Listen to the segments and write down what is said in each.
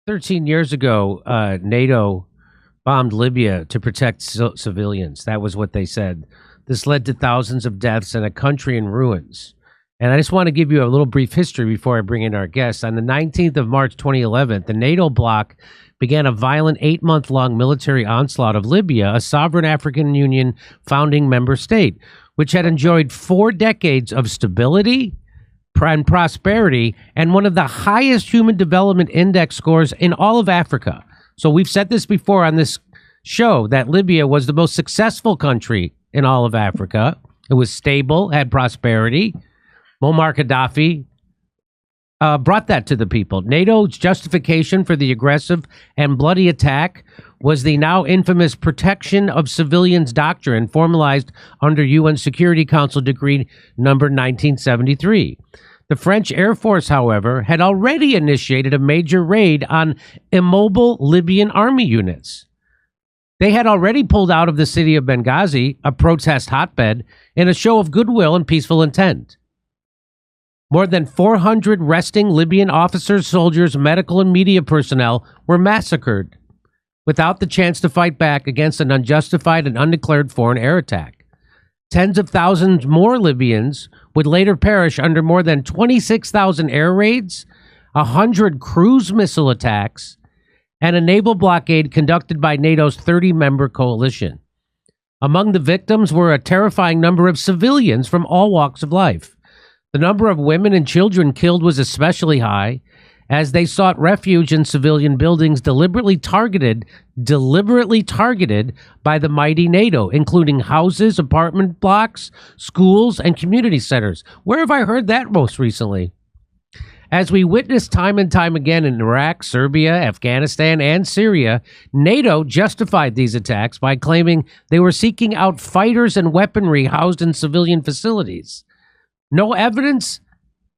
13 years ago, NATO bombed Libya to protect civilians. That was what they said. This led to thousands of deaths and a country in ruins. And I just want to give you a little brief history before I bring in our guests. On the 19th of March 2011, the NATO bloc began a violent 8-month-long military onslaught of Libya, a sovereign African Union founding member state, which had enjoyed 4 decades of stability and prosperity and one of the highest human development index scores in all of Africa. So we've said this before on this show that Libya was the most successful country in all of Africa. It was stable, had prosperity. Muammar Gaddafi brought that to the people. NATO's justification for the aggressive and bloody attack was the now infamous Protection of Civilians Doctrine, formalized under UN Security Council Decree number 1973. The French Air Force, however, had already initiated a major raid on immobile Libyan army units. They had already pulled out of the city of Benghazi, a protest hotbed, in a show of goodwill and peaceful intent. More than 400 resting Libyan officers, soldiers, medical, and media personnel were massacred without the chance to fight back against an unjustified and undeclared foreign air attack. Tens of thousands more Libyans would later perish under more than 26,000 air raids, 100 cruise missile attacks, and a naval blockade conducted by NATO's 30-member coalition. Among the victims were a terrifying number of civilians from all walks of life. The number of women and children killed was especially high, as they sought refuge in civilian buildings deliberately targeted by the mighty NATO, including houses, apartment blocks, schools, and community centers. Where have I heard that most recently? As we witnessed time and time again in Iraq, Serbia, Afghanistan, and Syria, NATO justified these attacks by claiming they were seeking out fighters and weaponry housed in civilian facilities. No evidence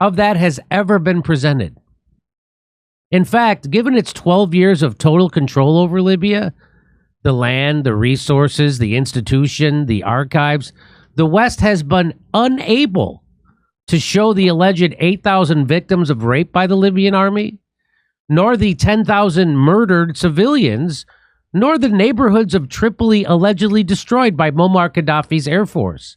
of that has ever been presented. In fact, given its 12 years of total control over Libya, the land, the resources, the institution, the archives, the West has been unable to show the alleged 8,000 victims of rape by the Libyan army, nor the 10,000 murdered civilians, nor the neighborhoods of Tripoli allegedly destroyed by Muammar Gaddafi's Air Force,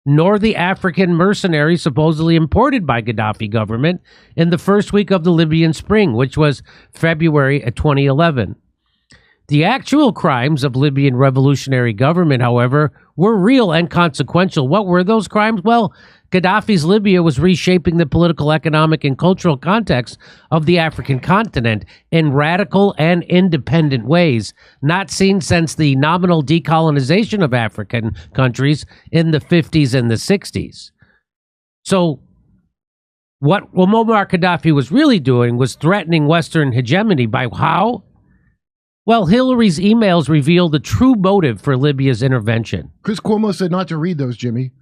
nor the African mercenaries supposedly imported by Gaddafi government in the first week of the Libyan Spring, which was February of 2011. The actual crimes of Libyan revolutionary government, however, were real and consequential. What were those crimes? Well, Gaddafi's Libya was reshaping the political, economic, and cultural context of the African continent in radical and independent ways, not seen since the nominal decolonization of African countries in the 50s and the 60s. So what Muammar Gaddafi was really doing was threatening Western hegemony by how? Well, Hillary's emails reveal the true motive for Libya's intervention. Chris Cuomo said not to read those, Jimmy.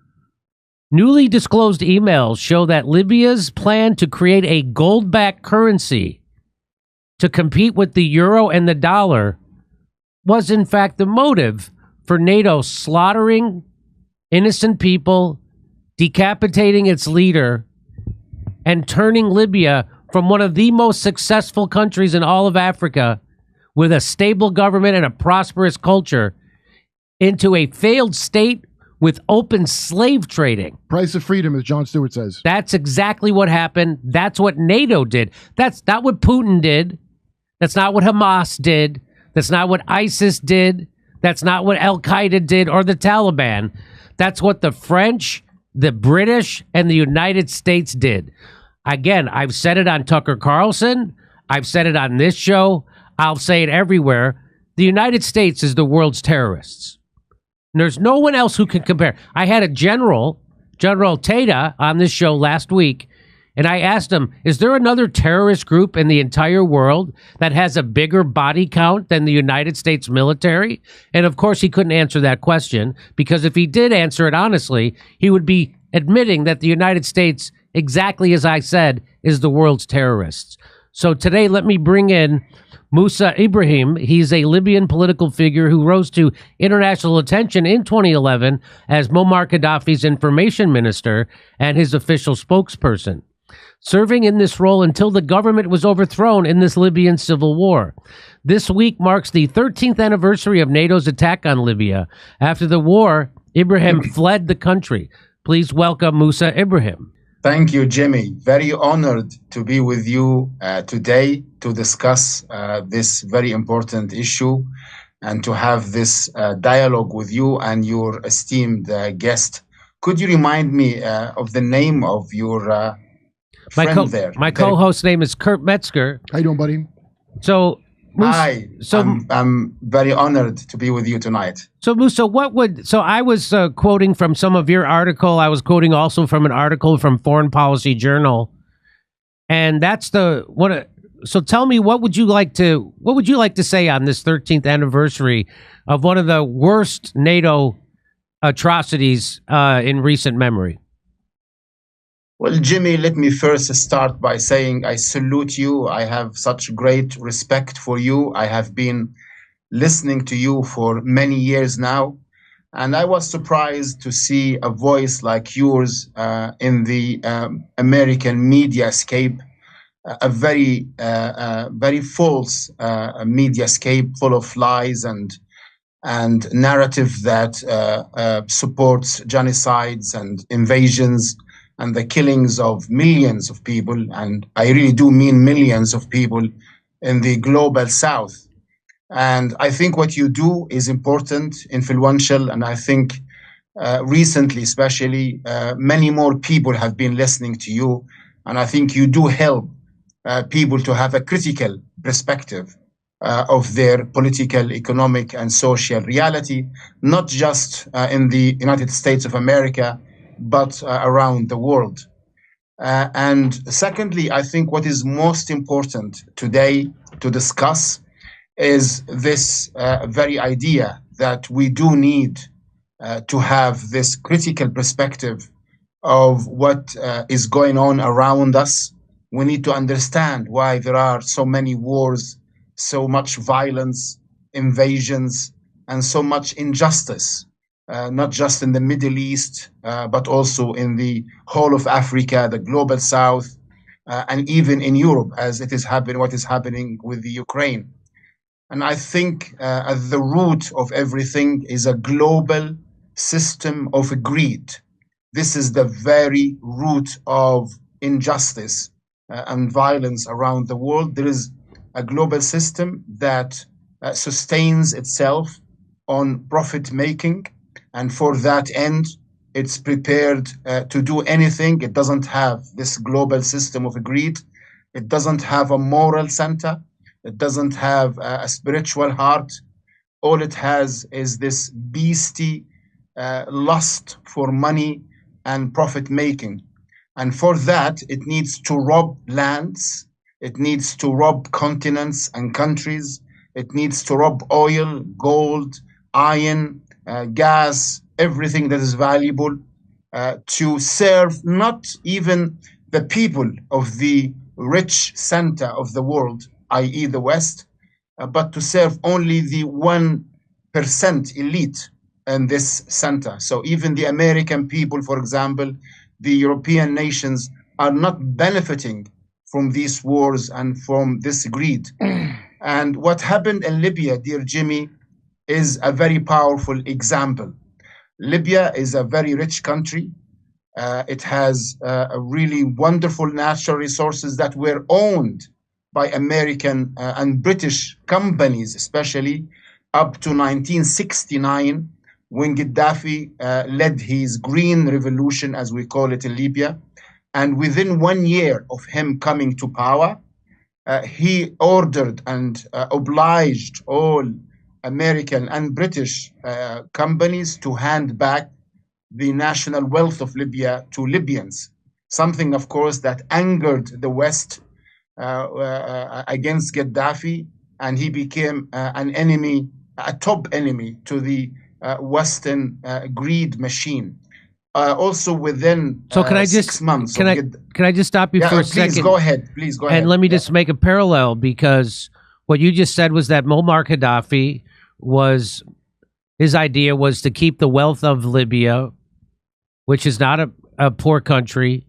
Newly disclosed emails show that Libya's plan to create a gold-backed currency to compete with the euro and the dollar was in fact the motive for NATO slaughtering innocent people, decapitating its leader, and turning Libya from one of the most successful countries in all of Africa with a stable government and a prosperous culture into a failed state with open slave trading. Price of freedom, as Jon Stewart says. That's exactly what happened. That's what NATO did. That's not what Putin did. That's not what Hamas did. That's not what ISIS did. That's not what Al-Qaeda did or the Taliban. That's what the French, the British, and the United States did. Again, I've said it on Tucker Carlson. I've said it on this show. I'll say it everywhere. The United States is the world's terrorists. And there's no one else who can compare. I had a General Tata, on this show last week, and I asked him, is there another terrorist group in the entire world that has a bigger body count than the United States military? And of course, he couldn't answer that question, because if he did answer it honestly, he would be admitting that the United States, exactly as I said, is the world's terrorists. So today, let me bring in Musa Ibrahim. He's a Libyan political figure who rose to international attention in 2011 as Muammar Gaddafi's information minister and his official spokesperson. serving in this role until the government was overthrown in this Libyan civil war. This week marks the 13th anniversary of NATO's attack on Libya. After the war, Ibrahim fled the country. Please welcome Musa Ibrahim. Thank you, Jimmy. Very honored to be with you today to discuss this very important issue and to have this dialogue with you and your esteemed guest. Could you remind me of the name of your friend there? My co-host name is Kurt Metzger. How you doing, buddy? So, Hi. I'm very honored to be with you tonight. So, Musa, I was quoting from some of your article. I was quoting also from an article from Foreign Policy Journal, and that's so tell me, what would you like to say on this 13th anniversary of one of the worst NATO atrocities in recent memory? Well, Jimmy, let me first start by saying I salute you. I have such great respect for you. I have been listening to you for many years now, and I was surprised to see a voice like yours in the American mediascape, a very false mediascape full of lies and narrative that supports genocides and invasions and the killings of millions of people, and I really do mean millions of people in the global south. And I think what you do is important, influential, and I think recently, especially, many more people have been listening to you, and I think you do help people to have a critical perspective of their political, economic, and social reality, not just in the United States of America, but around the world. And secondly, I think what is most important today to discuss is this very idea that we do need to have this critical perspective of what is going on around us. We need to understand why there are so many wars, so much violence, invasions, and so much injustice. Not just in the Middle East, but also in the whole of Africa, the global south, and even in Europe, as what is happening with the Ukraine. And I think at the root of everything is a global system of greed. This is the very root of injustice and violence around the world. There is a global system that sustains itself on profit making. And for that end, it's prepared to do anything. It doesn't have this global system of greed. It doesn't have a moral center. It doesn't have a spiritual heart. All it has is this beastly lust for money and profit making. And for that, it needs to rob lands. It needs to rob continents and countries. It needs to rob oil, gold, iron, gas, everything that is valuable to serve not even the people of the rich center of the world, i.e. the West, but to serve only the 1% elite in this center. So even the American people, for example, the European nations are not benefiting from these wars and from this greed. And what happened in Libya, dear Jimmy, is a very powerful example. Libya is a very rich country. It has a really wonderful natural resources that were owned by American and British companies, especially up to 1969, when Gaddafi led his green revolution, as we call it in Libya. And within 1 year of him coming to power, he ordered and obliged all American and British companies to hand back the national wealth of Libya to Libyans. Something, of course, that angered the West against Gaddafi, and he became an enemy, a top enemy to the Western greed machine. Also within so can I just 6 months. Can I just stop you for a second? Please go ahead. Please go ahead. And let me just make a parallel, because what you just said was that Muammar Gaddafi his idea was to keep the wealth of Libya, which is not a poor country,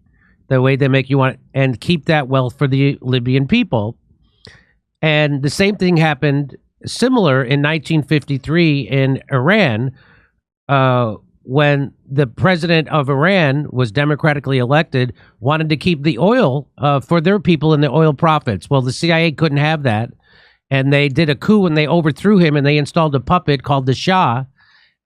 the way they make you want, and keep that wealth for the Libyan people. And the same thing happened similar in 1953 in Iran, when the president of Iran was democratically elected, wanted to keep the oil for their people and the oil profits. Well, the CIA couldn't have that, and they did a coup and they overthrew him, and they installed a puppet called the Shah.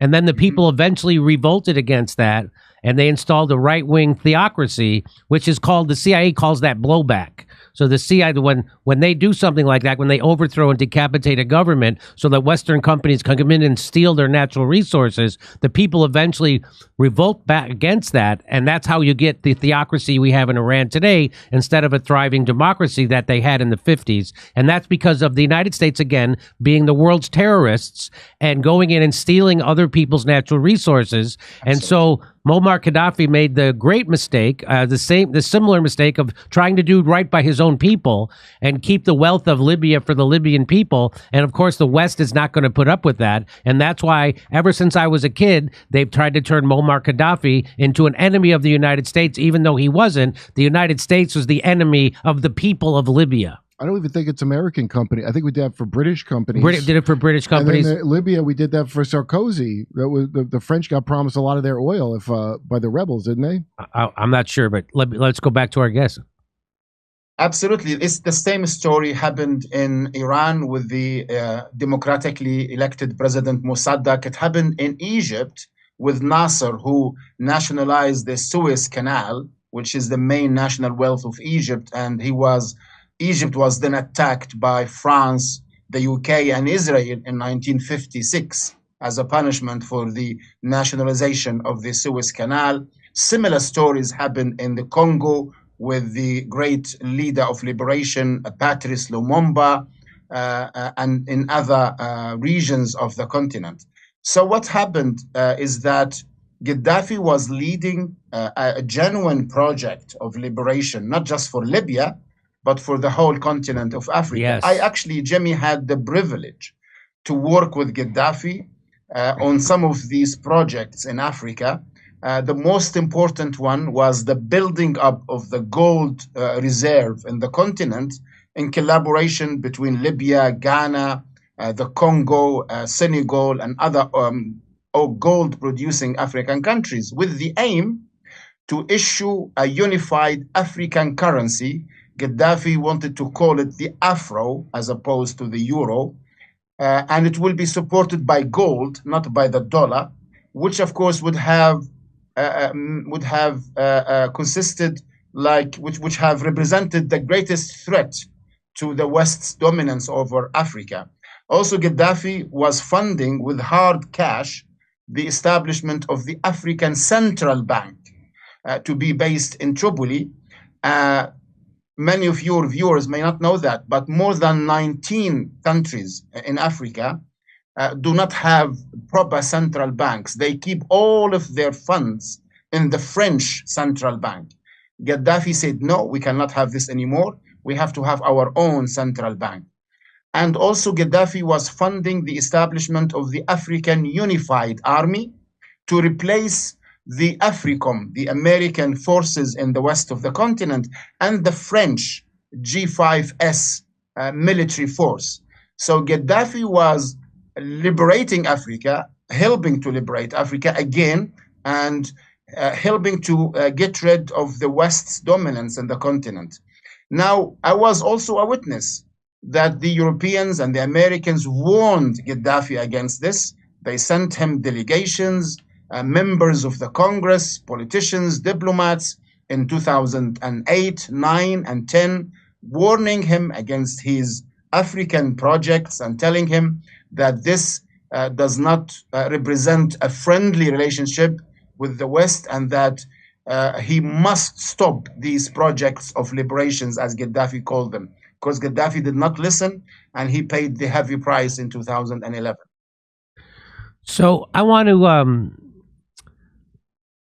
And then the people eventually revolted against that, and they installed a right-wing theocracy, which is called, the CIA calls that blowback. So the CIA, when they do something like that, when they overthrow and decapitate a government so that Western companies can come in and steal their natural resources, the people eventually revolt back against that. And that's how you get the theocracy we have in Iran today instead of a thriving democracy that they had in the 50s. And that's because of the United States, again, being the world's terrorists and going in and stealing other people's natural resources. Absolutely. And so Muammar Gaddafi made the great mistake, the similar mistake of trying to do right by his own people and keep the wealth of Libya for the Libyan people. And of course, the West is not going to put up with that. And that's why ever since I was a kid, they've tried to turn Muammar Gaddafi into an enemy of the United States, even though he wasn't. The United States was the enemy of the people of Libya. I don't even think it's American company. I think we did that for British companies. Did it for British companies. And then Libya, we did that for Sarkozy. That was the French got promised a lot of their oil by the rebels, didn't they? I'm not sure, but let's go back to our guess. Absolutely. It's the same story happened in Iran with the democratically elected President Mossadegh. It happened in Egypt with Nasser, who nationalized the Suez Canal, which is the main national wealth of Egypt. And Egypt was then attacked by France, the UK, and Israel in 1956 as a punishment for the nationalization of the Suez Canal. Similar stories happened in the Congo with the great leader of liberation, Patrice Lumumba, and in other regions of the continent. So what happened is that Gaddafi was leading a genuine project of liberation, not just for Libya, but for the whole continent of Africa. Yes. I actually, Jimmy, had the privilege to work with Gaddafi on some of these projects in Africa. The most important one was the building up of the gold reserve in the continent in collaboration between Libya, Ghana, the Congo, Senegal, and other gold-producing African countries, with the aim to issue a unified African currency. Gaddafi wanted to call it the Afro as opposed to the Euro, and it will be supported by gold, not by the dollar, which of course would have consisted which have represented the greatest threat to the West's dominance over Africa. Also, Gaddafi was funding with hard cash the establishment of the African Central Bank to be based in Tripoli. Many of your viewers may not know that, but more than 19 countries in Africa do not have proper central banks. They keep all of their funds in the French central bank. Gaddafi said, no, we cannot have this anymore. We have to have our own central bank. And also Gaddafi was funding the establishment of the African Unified Army to replace the AFRICOM, the American forces in the west of the continent, and the French G5S military force. So Gaddafi was liberating Africa, helping to liberate Africa again, and helping to get rid of the West's dominance in the continent. Now, I was also a witness that the Europeans and the Americans warned Gaddafi against this. They sent him delegations, members of the Congress, politicians, diplomats in 2008, 9, and 10, warning him against his African projects and telling him that this does not represent a friendly relationship with the West, and that he must stop these projects of liberations, as Gaddafi called them. Because Gaddafi did not listen, and he paid the heavy price in 2011. So I want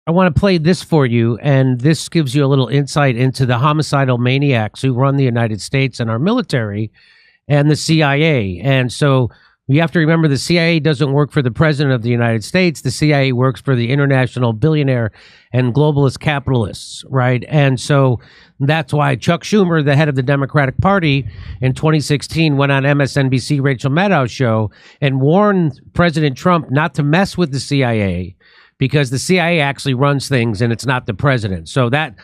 to play this for you, and this gives you a little insight into the homicidal maniacs who run the United States and our military and the CIA. And so You have to remember the CIA doesn't work for the president of the United States. The CIA works for the international billionaire and globalist capitalists, right? And so that's why Chuck Schumer, the head of the Democratic Party, in 2016 went on MSNBC Rachel Maddow's show and warned President Trump not to mess with the CIA because the CIA actually runs things and it's not the president. So that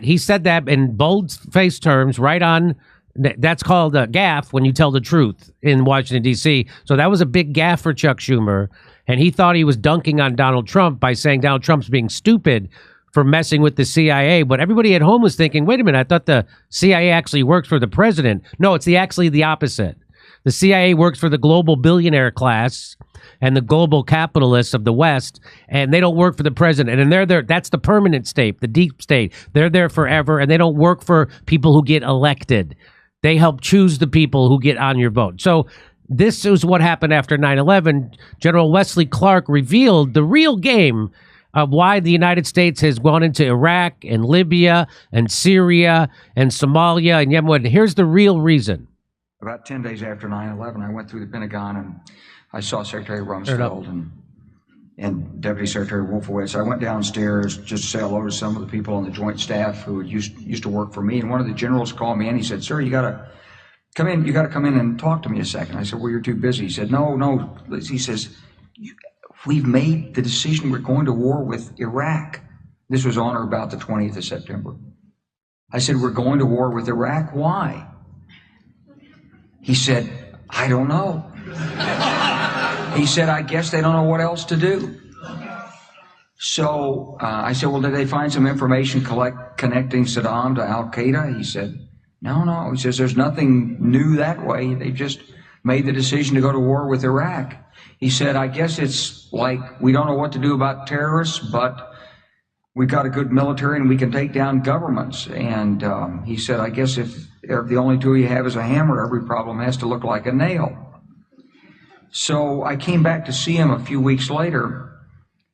he said that in bold-faced terms right on. That's called a gaffe when you tell the truth in Washington, D.C. So that was a big gaffe for Chuck Schumer. And he thought he was dunking on Donald Trump by saying Donald Trump's being stupid for messing with the CIA. But everybody at home was thinking, wait a minute, I thought the CIA actually works for the president. No, it's actually the opposite. The CIA works for the global billionaire class and the global capitalists of the West, and they don't work for the president. And they're there. That's the permanent state, the deep state. They're there forever, and they don't work for people who get elected. They help choose the people who get on your vote. So this is what happened after 9/11. General Wesley Clark revealed the real game of why the United States has gone into Iraq and Libya and Syria and Somalia and Yemen. Here's the real reason. About 10 days after 9/11, I went through the Pentagon and I saw Secretary Rumsfeld and Deputy Secretary Wolfowitz. I went downstairs just to say hello to some of the people on the Joint Staff who used to work for me. And one of the generals called me in. He said, "Sir, you got to come in. You got to come in and talk to me a second." I said, "Well, you're too busy." He said, No. He says, "We've made the decision. We're going to war with Iraq." This was on or about the 20th of September. I said, "We're going to war with Iraq. Why?" He said, "I don't know." He said, "I guess they don't know what else to do." So I said, "Well, did they find some information connecting Saddam to Al-Qaeda?" He said, No. He says, "There's nothing new that way. They just made the decision to go to war with Iraq." He said, "I guess it's like we don't know what to do about terrorists, but we've got a good military and we can take down governments." And he said, "I guess if the only tool you have is a hammer, every problem has to look like a nail." So I came back to see him a few weeks later,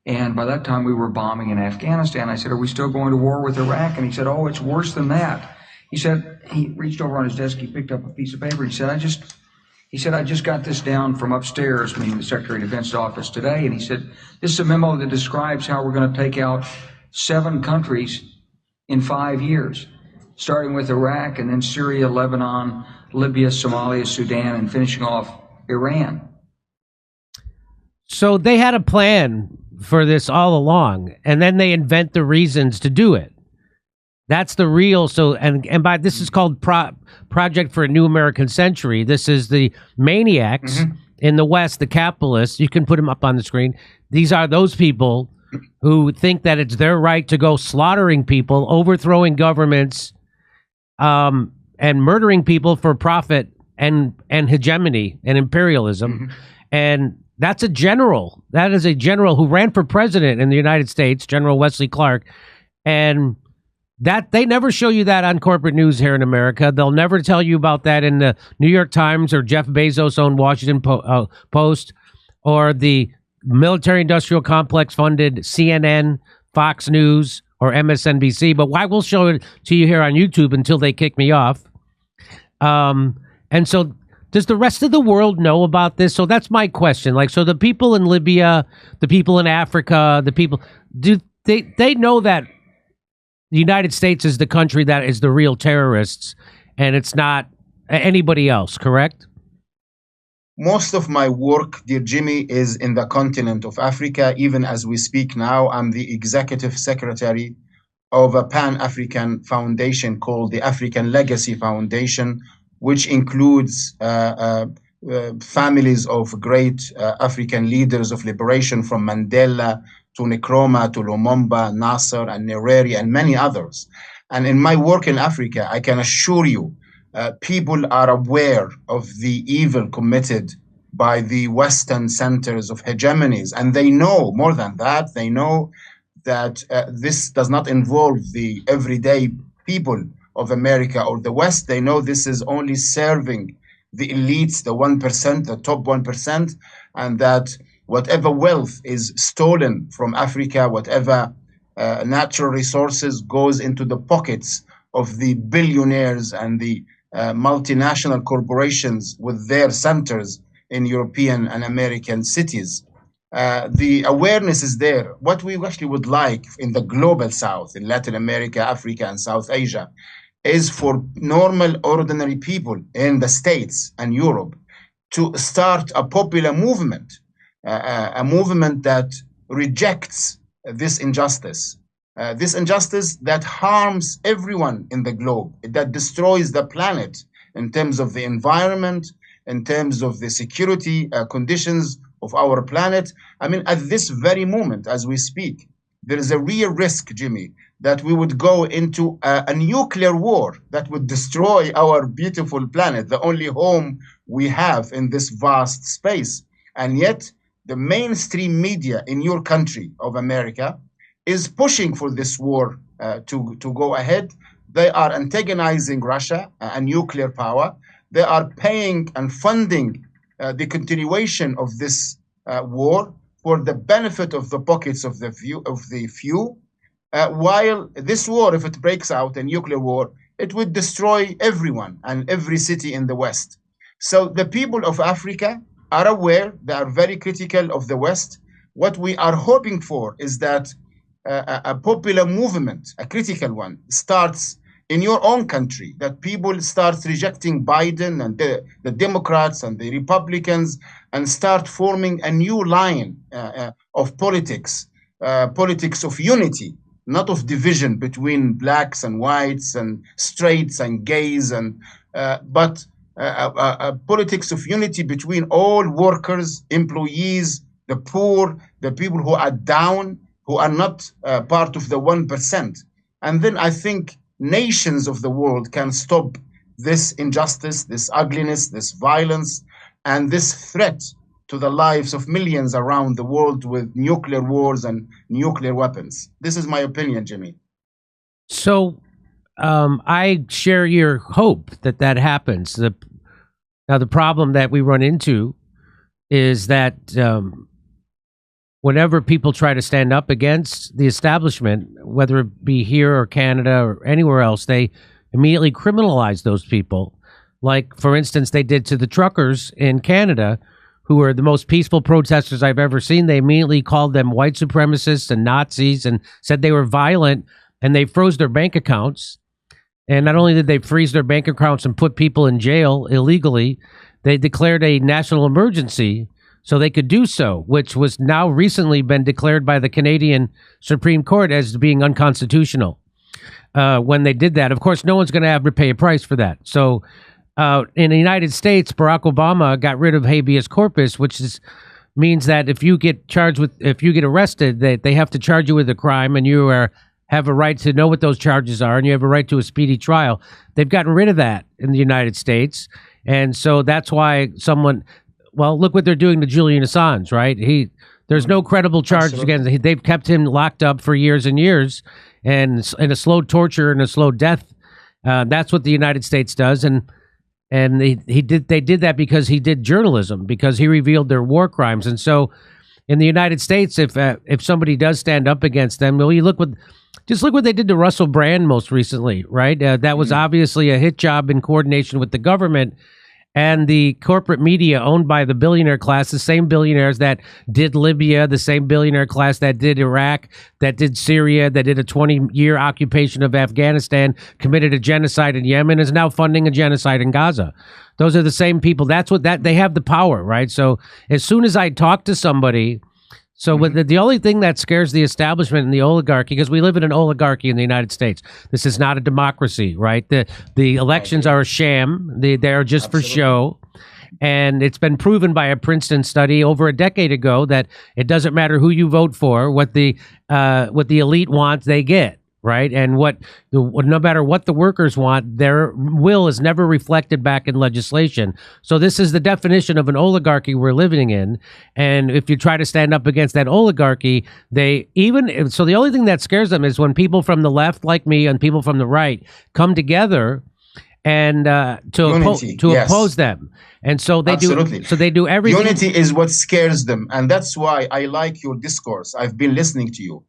and by that time we were bombing in Afghanistan. I said, "Are we still going to war with Iraq?" And he said, "Oh, it's worse than that." He said, he reached over on his desk, he picked up a piece of paper, he said, I just got this down from upstairs, meaning the Secretary of Defense office today, and he said, "This is a memo that describes how we're going to take out 7 countries in 5 years, starting with Iraq and then Syria, Lebanon, Libya, Somalia, Sudan, and finishing off Iran." So they had a plan for this all along, and then they invent the reasons to do it. That's the real. So, and by this is called Project for a New American Century. This is the maniacs in the West, the capitalists. You can put them up on the screen. These are those people who think that it's their right to go slaughtering people, overthrowing governments, and murdering people for profit and hegemony and imperialism. And that's a general. That is a general who ran for president in the United States, General Wesley Clark. And that they never show you that on corporate news here in America. They'll never tell you about that in the New York Times or Jeff Bezos' own Washington Post or the military-industrial complex-funded CNN, Fox News, or MSNBC. But I will show it to you here on YouTube until they kick me off. And so does the rest of the world know about this? So that's my question. Like, so the people in Libya, the people in Africa, the people, do they know that the United States is the country that is the real terrorists and it's not anybody else, correct? Most of my work, dear Jimmy, is in the continent of Africa. Even as we speak now, I'm the executive secretary of a Pan-African foundation called the African Legacy Foundation, which includes families of great African leaders of liberation, from Mandela to Nkrumah to Lumumba, Nasser and Nyerere and many others. And in my work in Africa, I can assure you, people are aware of the evil committed by the Western centers of hegemonies. And they know, more than that, they know that this does not involve the everyday people of America or the West. They know this is only serving the elites, the 1%, the top 1%, and that whatever wealth is stolen from Africa, whatever natural resources goes into the pockets of the billionaires and the multinational corporations with their centers in European and American cities. The awareness is there. What we actually would like in the global South, in Latin America, Africa, and South Asia, is for normal, ordinary people in the States and Europe to start a popular movement, a movement that rejects this injustice that harms everyone in the globe, that destroys the planet in terms of the environment, in terms of the security conditions of our planet. I mean, at this very moment, as we speak, there is a real risk, Jimmy, that we would go into a nuclear war that would destroy our beautiful planet, the only home we have in this vast space. And yet, the mainstream media in your country of America is pushing for this war to go ahead. They are antagonizing Russia, a nuclear power. They are paying and funding the continuation of this war for the benefit of the pockets of the few. While this war, if it breaks out, a nuclear war, it would destroy everyone and every city in the West. So the people of Africa are aware, they are very critical of the West. What we are hoping for is that a popular movement, a critical one, starts in your own country, that people start rejecting Biden and the Democrats and the Republicans and start forming a new line of politics, politics of unity, not of division between blacks and whites and straights and gays, but a politics of unity between all workers, employees, the poor, the people who are down, who are not part of the 1%. And then I think nations of the world can stop this injustice, this ugliness, this violence, and this threat to the lives of millions around the world with nuclear wars and nuclear weapons. This is my opinion, Jimmy. So I share your hope that that happens. Now, the problem that we run into is that whenever people try to stand up against the establishment, whether it be here or Canada or anywhere else, they immediately criminalize those people. Like, for instance, they did to the truckers in Canada, who are the most peaceful protesters I've ever seen. They immediately called them white supremacists and Nazis and said they were violent, and they froze their bank accounts. And not only did they freeze their bank accounts and put people in jail illegally, they declared a national emergency so they could do so, which was now recently been declared by the Canadian Supreme Court as being unconstitutional. When they did that, of course, no one's going to have to pay a price for that. So in the United States, Barack Obama got rid of habeas corpus, which means that if you get arrested, they have to charge you with a crime, and you have a right to know what those charges are, and you have a right to a speedy trial. They've gotten rid of that in the United States, and so that's why well, look what they're doing to Julian Assange, right? There's no credible charges against him. They've kept him locked up for years and years, and in a slow torture and a slow death. That's what the United States does, and they did that because he did journalism, because he revealed their war crimes. And so, in the United States, if somebody does stand up against them, well, look what they did to Russell Brand most recently, right? That was obviously a hit job in coordination with the government and the corporate media owned by the billionaire class, the same billionaires that did Libya, the same billionaire class that did Iraq, that did Syria, that did a 20-year occupation of Afghanistan, committed a genocide in Yemen, is now funding a genocide in Gaza. Those are the same people. They have the power, right? So as soon as I talk to somebody, the only thing that scares the establishment and the oligarchy, because we live in an oligarchy in the United States. This is not a democracy, right? The elections are a sham. They are just for show. And it's been proven by a Princeton study over a decade ago that it doesn't matter who you vote for, what the elite wants, they get. Right. And no matter what the workers want, their will is never reflected back in legislation. So this is the definition of an oligarchy we're living in. And if you try to stand up against that oligarchy, the only thing that scares them is when people from the left, like me, and people from the right come together and oppose them. And so they Absolutely. do. So they do everything. Unity is what scares them. And that's why I like your discourse. I've been listening to you.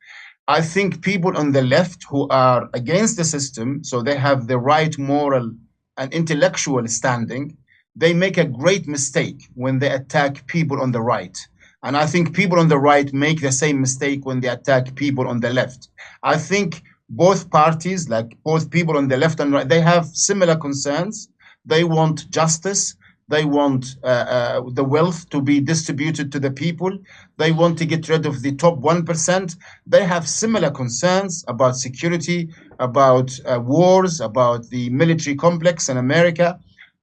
I think people on the left who are against the system, so they have the right moral and intellectual standing, they make a great mistake when they attack people on the right. And I think people on the right make the same mistake when they attack people on the left. I think both parties, like both people on the left and right, they have similar concerns. They want justice. They want the wealth to be distributed to the people. They want to get rid of the top 1%. They have similar concerns about security, about wars, about the military complex in America.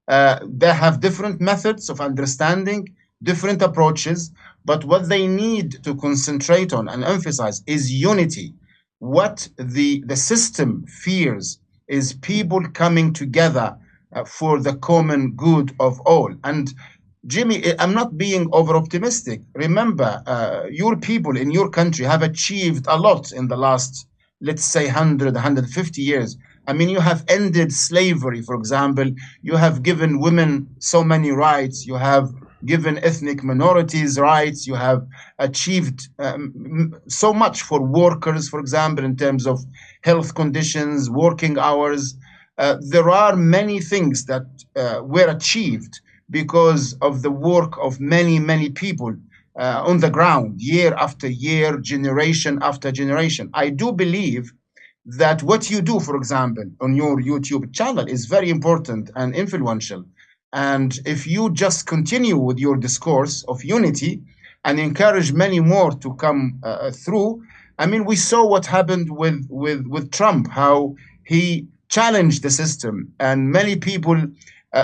They have different methods of understanding, different approaches, but what they need to concentrate on and emphasize is unity. What the system fears is people coming together for the common good of all. And Jimmy, I'm not being over optimistic. Remember, your people in your country have achieved a lot in the last, let's say, 100, 150 years. I mean, you have ended slavery, for example. You have given women so many rights. You have given ethnic minorities rights. You have achieved so much for workers, for example, in terms of health conditions, working hours. There are many things that were achieved because of the work of many, many people on the ground, year after year, generation after generation. I do believe that what you do, for example, on your YouTube channel is very important and influential. And if you just continue with your discourse of unity and encourage many more to come through, I mean, we saw what happened with Trump, how he challenged the system, and many people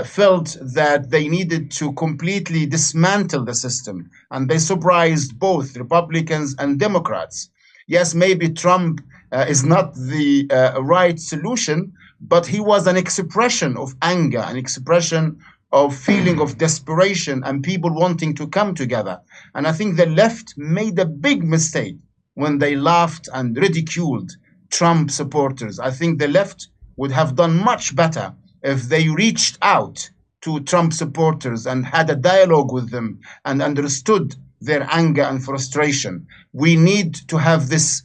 felt that they needed to completely dismantle the system, and they surprised both Republicans and Democrats. Yes, maybe Trump is not the right solution, but he was an expression of anger, an expression of feeling of desperation and people wanting to come together. And I think the left made a big mistake when they laughed and ridiculed Trump supporters. I think the left would have done much better if they reached out to Trump supporters and had a dialogue with them and understood their anger and frustration. We need to have this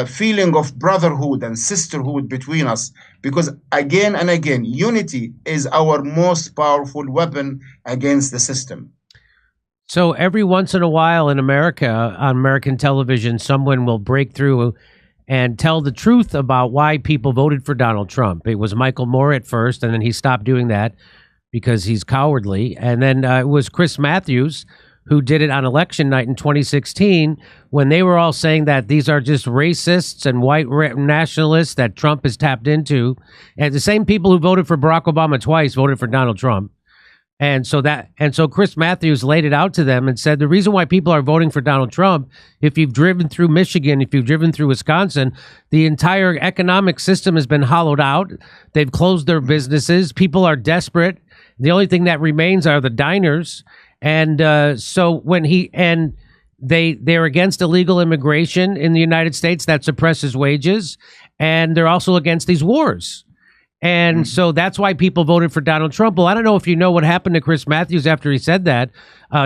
feeling of brotherhood and sisterhood between us, because again and again, unity is our most powerful weapon against the system. So every once in a while in America, on American television, someone will break through and tell the truth about why people voted for Donald Trump. It was Michael Moore at first, and then he stopped doing that because he's cowardly. And then it was Chris Matthews who did it on election night in 2016 when they were all saying that these are just racists and white nationalists that Trump has tapped into. And the same people who voted for Barack Obama twice voted for Donald Trump. And so Chris Matthews laid it out to them and said, the reason why people are voting for Donald Trump, if you've driven through Michigan, if you've driven through Wisconsin, the entire economic system has been hollowed out. They've closed their businesses. People are desperate. The only thing that remains are the diners. And so when they're against illegal immigration in the United States that suppresses wages, and they're also against these wars. And so that's why people voted for Donald Trump. Well, I don't know if you know what happened to Chris Matthews after he said that.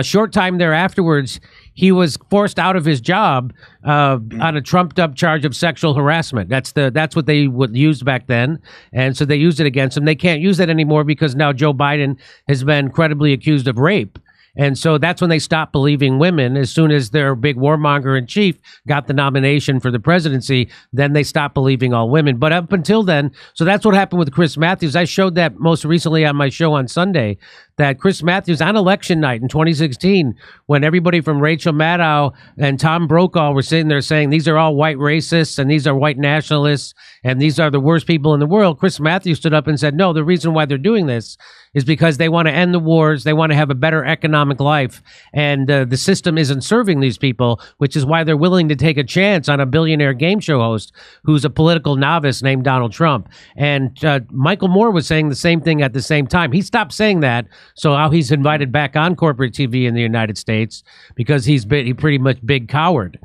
Short time there afterwards, he was forced out of his job on a trumped-up charge of sexual harassment. That's what they would use back then, and so they used it against him. They can't use that anymore because now Joe Biden has been credibly accused of rape. And so that's when they stopped believing women. As soon as their big warmonger in chief got the nomination for the presidency, then they stopped believing all women. But up until then, so that's what happened with Chris Matthews. I showed that most recently on my show on Sunday, that Chris Matthews on election night in 2016, when everybody from Rachel Maddow and Tom Brokaw were sitting there saying these are all white racists and these are white nationalists and these are the worst people in the world, Chris Matthews stood up and said, no, the reason why they're doing this is because they want to end the wars. They want to have a better economic life. And the system isn't serving these people, which is why they're willing to take a chance on a billionaire game show host who's a political novice named Donald Trump. And Michael Moore was saying the same thing at the same time. He stopped saying that. So now he's invited back on corporate TV in the United States because he pretty much big coward.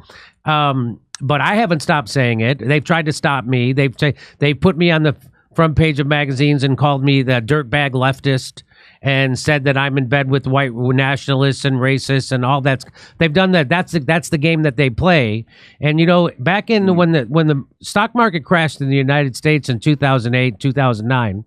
But I haven't stopped saying it. They've tried to stop me. They've put me on the front page of magazines and called me the dirtbag leftist and said that I'm in bed with white nationalists and racists and all that. They've done that. That's the game that they play. And, you know, back in when the stock market crashed in the United States in 2008, 2009,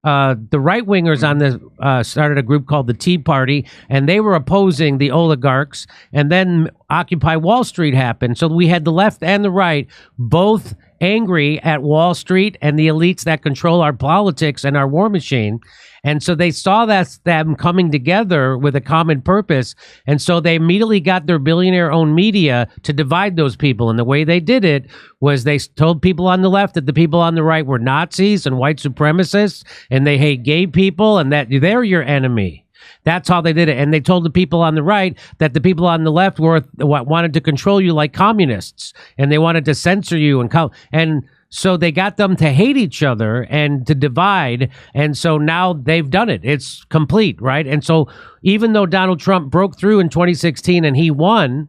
the right wingers on the started a group called the Tea Party, and they were opposing the oligarchs. And then Occupy Wall Street happened, so we had the left and the right both angry at Wall Street and the elites that control our politics and our war machine. And so they saw them coming together with a common purpose. And so they immediately got their billionaire-owned media to divide those people. And the way they did it was they told people on the left that the people on the right were Nazis and white supremacists, and they hate gay people, and that they're your enemy. That's how they did it. And they told the people on the right that the people on the left wanted to control you like communists, and they wanted to censor you. And so they got them to hate each other and to divide. And so now they've done it. It's complete, right? And so even though Donald Trump broke through in 2016 and he won,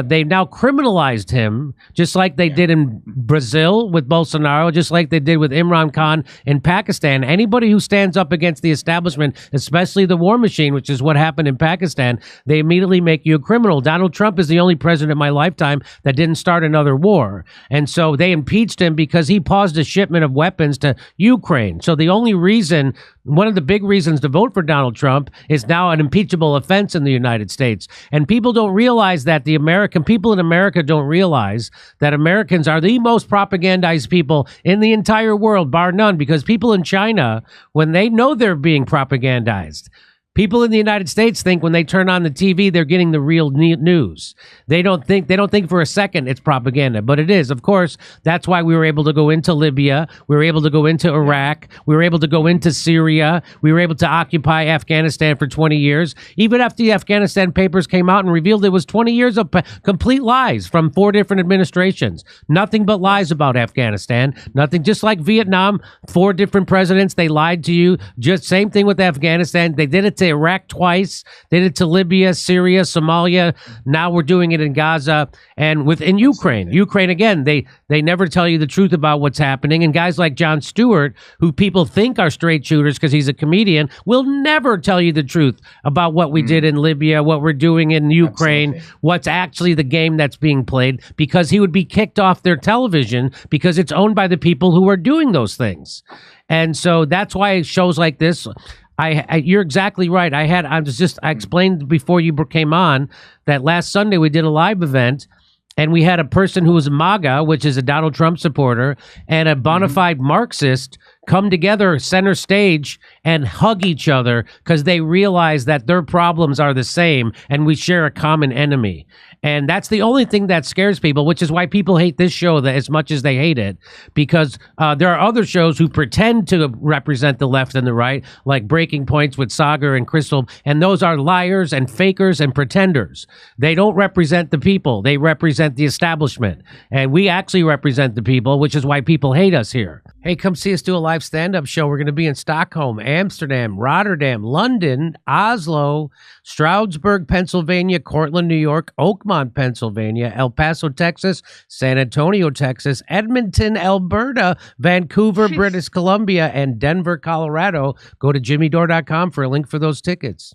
they've now criminalized him, just like they did in Brazil with Bolsonaro, just like they did with Imran Khan in Pakistan. Anybody who stands up against the establishment, especially the war machine, which is what happened in Pakistan, they immediately make you a criminal. Donald Trump is the only president in my lifetime that didn't start another war. And so they impeached him because he paused a shipment of weapons to Ukraine. So the only reason, one of the big reasons to vote for Donald Trump is now an impeachable offense in the United States. And people don't realize that American people in America don't realize that Americans are the most propagandized people in the entire world, bar none, because people in China, when they know they're being propagandized, people in the United States think when they turn on the TV, they're getting the real news. They don't think for a second it's propaganda, but it is. Of course, that's why we were able to go into Libya. We were able to go into Iraq. We were able to go into Syria. We were able to occupy Afghanistan for 20 years. Even after the Afghanistan papers came out and revealed it was 20 years of complete lies from 4 different administrations. Nothing but lies about Afghanistan. Nothing, just like Vietnam, 4 different presidents, they lied to you. Just same thing with Afghanistan. They did it to Iraq twice. They did it to Libya, Syria, Somalia. Now we're doing it in Gaza and within Ukraine. Ukraine, again, they never tell you the truth about what's happening. And guys like Jon Stewart, who people think are straight shooters because he's a comedian, will never tell you the truth about what we did in Libya, what we're doing in Ukraine, Absolutely. what's actually the game that's being played, because he would be kicked off their television because it's owned by the people who are doing those things. And so that's why shows like this, you're exactly right. I explained before you came on that last Sunday we did a live event, and we had a person who was MAGA, which is a Donald Trump supporter, and a bona fide Marxist come together center stage and hug each other because they realize that their problems are the same and we share a common enemy. And that's the only thing that scares people, which is why people hate this show as much as they hate it, because there are other shows who pretend to represent the left and the right, like Breaking Points with Sagar and Crystal, and those are liars and fakers and pretenders. They don't represent the people. They represent the establishment. And we actually represent the people, which is why people hate us here. Hey, come see us do a live stand-up show. We're going to be in Stockholm, Amsterdam, Rotterdam, London, Oslo, Stroudsburg, Pennsylvania, Cortland, New York, Oakmont, Pennsylvania, El Paso, Texas, San Antonio, Texas, Edmonton, Alberta, Vancouver, British Columbia, and Denver, Colorado. Go to jimmydore.com for a link for those tickets.